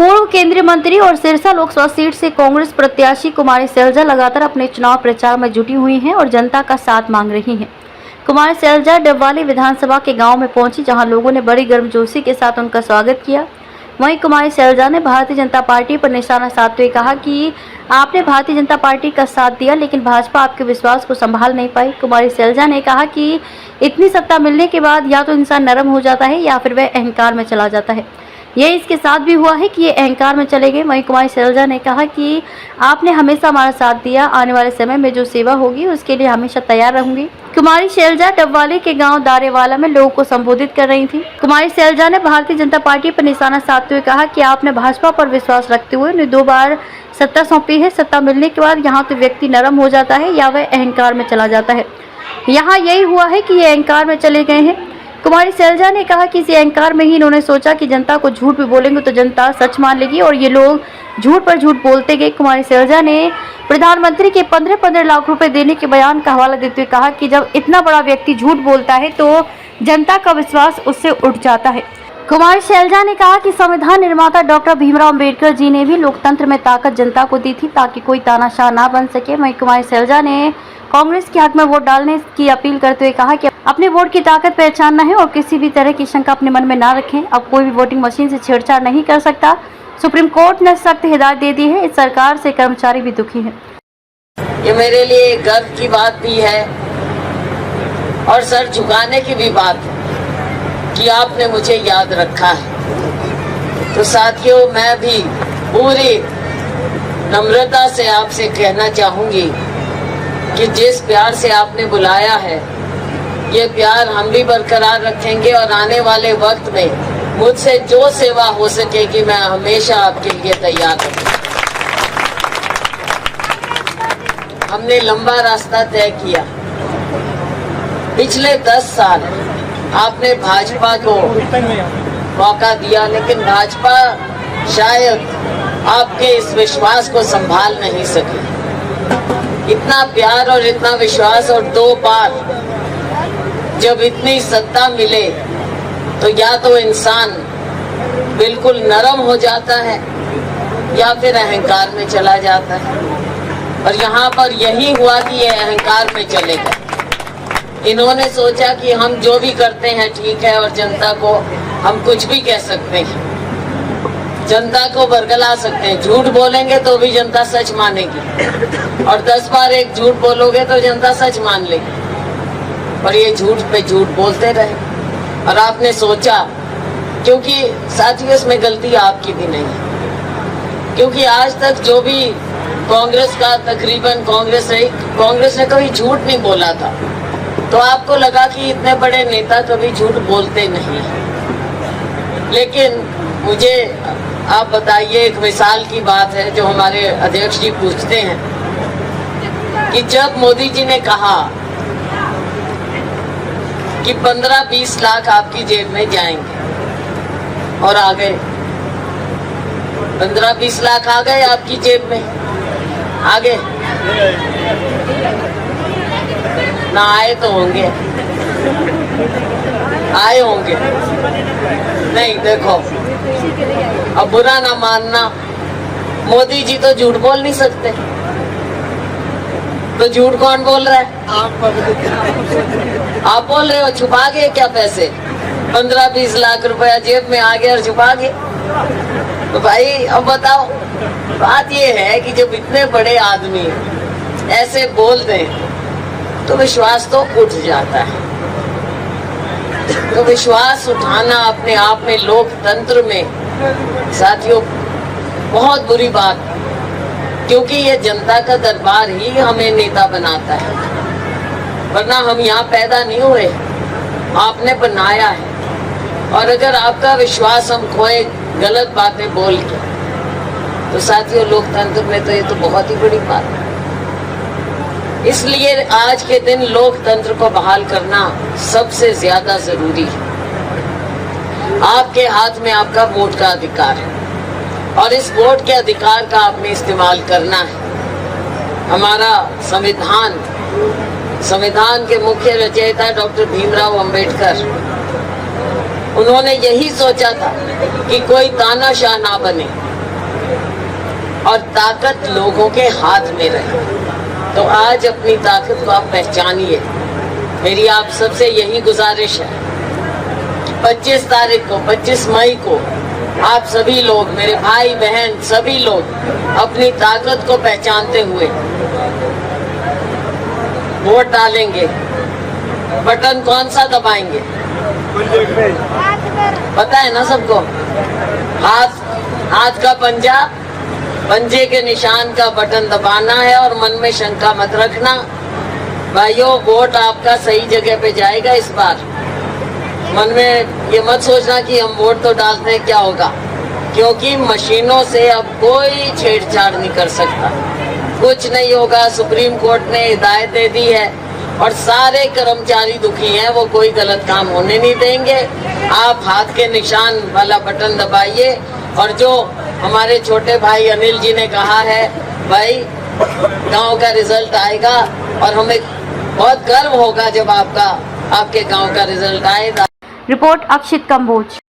पूर्व केंद्रीय मंत्री और सिरसा लोकसभा सीट से कांग्रेस प्रत्याशी कुमारी शैलजा लगातार अपने चुनाव प्रचार में जुटी हुई हैं और जनता का साथ मांग रही हैं। कुमारी शैलजा डबवाली विधानसभा के गांव में पहुंची, जहां लोगों ने बड़ी गर्मजोशी के साथ उनका स्वागत किया। वहीं कुमारी शैलजा ने भारतीय जनता पार्टी पर निशाना साधते हुए कहा कि आपने भारतीय जनता पार्टी का साथ दिया, लेकिन भाजपा आपके विश्वास को संभाल नहीं पाई। कुमारी शैलजा ने कहा कि इतनी सत्ता मिलने के बाद या तो इंसान नरम हो जाता है या फिर वह अहंकार में चला जाता है। यह इसके साथ भी हुआ है कि ये अहंकार में चले गए। वहीं कुमारी शैलजा ने कहा कि आपने हमेशा हमारा साथ दिया, आने वाले समय में जो सेवा होगी उसके लिए हमेशा तैयार रहूंगी। कुमारी शैलजा डबवाली के गांव दारेवाला में लोगों को संबोधित कर रही थी। कुमारी शैलजा ने भारतीय जनता पार्टी पर निशाना साधते हुए कहा कि आपने भाजपा पर विश्वास रखते हुए उन्हें 2 बार सत्ता सौंपी है। सत्ता मिलने के बाद यहाँ तो व्यक्ति नरम हो जाता है या वह अहंकार में चला जाता है। यहाँ यही हुआ है कि ये अहंकार में चले गए हैं। कुमारी शैलजा ने कहा कि इसी अहंकार में ही इन्होंने सोचा कि जनता को झूठ भी बोलेंगे तो जनता सच मान लेगी, और ये लोग झूठ पर झूठ बोलते गए। कुमारी शैलजा ने प्रधानमंत्री के 15-15 लाख रुपए देने के बयान का हवाला देते हुए कहा कि जब इतना बड़ा व्यक्ति झूठ बोलता है तो जनता का विश्वास उससे उठ जाता है। कुमारी शैलजा ने कहा कि संविधान निर्माता डॉक्टर भीमराव अम्बेडकर जी ने भी लोकतंत्र में ताकत जनता को दी थी ताकि कोई तानाशाह ना बन सके। वहीं कुमारी शैलजा ने कांग्रेस के हक में वोट डालने की अपील करते हुए कहा कि अपने वोट की ताकत पहचानना है और किसी भी तरह की शंका अपने मन में ना रखें। अब कोई भी वोटिंग मशीन से छेड़छाड़ नहीं कर सकता। सुप्रीम कोर्ट ने सख्त हिदायत दे दी है। इस सरकार से कर्मचारी भी दुखी हैं। ये मेरे लिए गर्व की बात भी है और सर झुकाने की भी बात है कि आपने मुझे याद रखा है। तो साथियों, मैं भी पूरी नम्रता से आपसे कहना चाहूंगी कि जिस प्यार से आपने बुलाया है, ये प्यार हम भी बरकरार रखेंगे और आने वाले वक्त में मुझसे जो सेवा हो सकेगी मैं हमेशा आपके लिए तैयार रहूंगी। हमने लंबा रास्ता तय किया। पिछले 10 साल आपने भाजपा को मौका दिया, लेकिन भाजपा शायद आपके इस विश्वास को संभाल नहीं सकी। इतना प्यार और इतना विश्वास, और 2 बार जब इतनी सत्ता मिले तो या तो इंसान बिल्कुल नरम हो जाता है या फिर अहंकार में चला जाता है। और यहाँ पर यही हुआ कि ये अहंकार में चले गए। इन्होंने सोचा कि हम जो भी करते हैं ठीक है और जनता को हम कुछ भी कह सकते हैं, जनता को बरगला सकते हैं। झूठ बोलेंगे तो भी जनता सच मानेगी, और 10 बार एक झूठ बोलोगे तो जनता सच मान लेगी। और ये झूठ पे झूठ बोलते रहे। और आपने सोचा, क्योंकि साथियों इसमें गलती आपकी भी नहीं है, क्योंकि आज तक जो भी कांग्रेस का तकरीबन कांग्रेस ने कभी झूठ नहीं बोला था। तो आपको लगा कि इतने बड़े नेता कभी झूठ बोलते नहीं। लेकिन मुझे आप बताइए, एक मिसाल की बात है जो हमारे अध्यक्ष जी पूछते हैं कि जब मोदी जी ने कहा कि 15-20 लाख आपकी जेब में जाएंगे, और आ गए 15-20 लाख आ गए आपकी जेब में, आ गए ना आए तो होंगे, आए होंगे नहीं। देखो, अब बुरा ना मानना, मोदी जी तो झूठ बोल नहीं सकते। तो झूठ कौन बोल रहा है? आप बोल रहे हो। छुपा गए क्या पैसे? 15-20 लाख रुपया जेब में आ गया और छुपा गए। तो भाई अब बताओ, बात ये है कि जब इतने बड़े आदमी ऐसे बोल दें तो विश्वास तो उठ जाता है। तो विश्वास उठाना अपने आप में लोकतंत्र में साथियों बहुत बुरी बात, क्योंकि ये जनता का दरबार ही हमें नेता बनाता है, वरना हम यहाँ पैदा नहीं हुए, आपने बनाया है। और अगर आपका विश्वास हम खोए गलत बातें बोल के, तो साथियों लोकतंत्र में तो ये तो बहुत ही बड़ी बात है। इसलिए आज के दिन लोकतंत्र को बहाल करना सबसे ज्यादा जरूरी है। आपके हाथ में आपका वोट का अधिकार है, और इस वोट के अधिकार का आपने इस्तेमाल करना है। हमारा संविधान के मुख्य रचयिता डॉक्टर भीमराव अम्बेडकर, उन्होंने यही सोचा था कि कोई तानाशाह ना बने, और ताकत लोगों के हाथ में रहे। तो आज अपनी ताकत को आप पहचानिए। मेरी आप सबसे यही गुजारिश है, 25 तारीख को, 25 मई को आप सभी लोग, मेरे भाई बहन सभी लोग अपनी ताकत को पहचानते हुए वोट डालेंगे। बटन कौन सा दबाएंगे पता है ना सबको? हाथ का पंजे के निशान का बटन दबाना है और मन में शंका मत रखना। भाइयों, वोट आपका सही जगह पे जाएगा इस बार। मन में ये मत सोचना कि हम वोट तो डालते हैं क्या होगा, क्योंकि मशीनों से अब कोई छेड़छाड़ नहीं कर सकता। कुछ नहीं होगा। सुप्रीम कोर्ट ने हिदायत दे दी है और सारे कर्मचारी दुखी हैं, वो कोई गलत काम होने नहीं देंगे। आप हाथ के निशान वाला बटन दबाइए। और जो हमारे छोटे भाई अनिल जी ने कहा है, भाई गांव का रिजल्ट आएगा और हमें बहुत गर्व होगा जब आपके गांव का रिजल्ट आएगा। रिपोर्ट अक्षित कंबोज।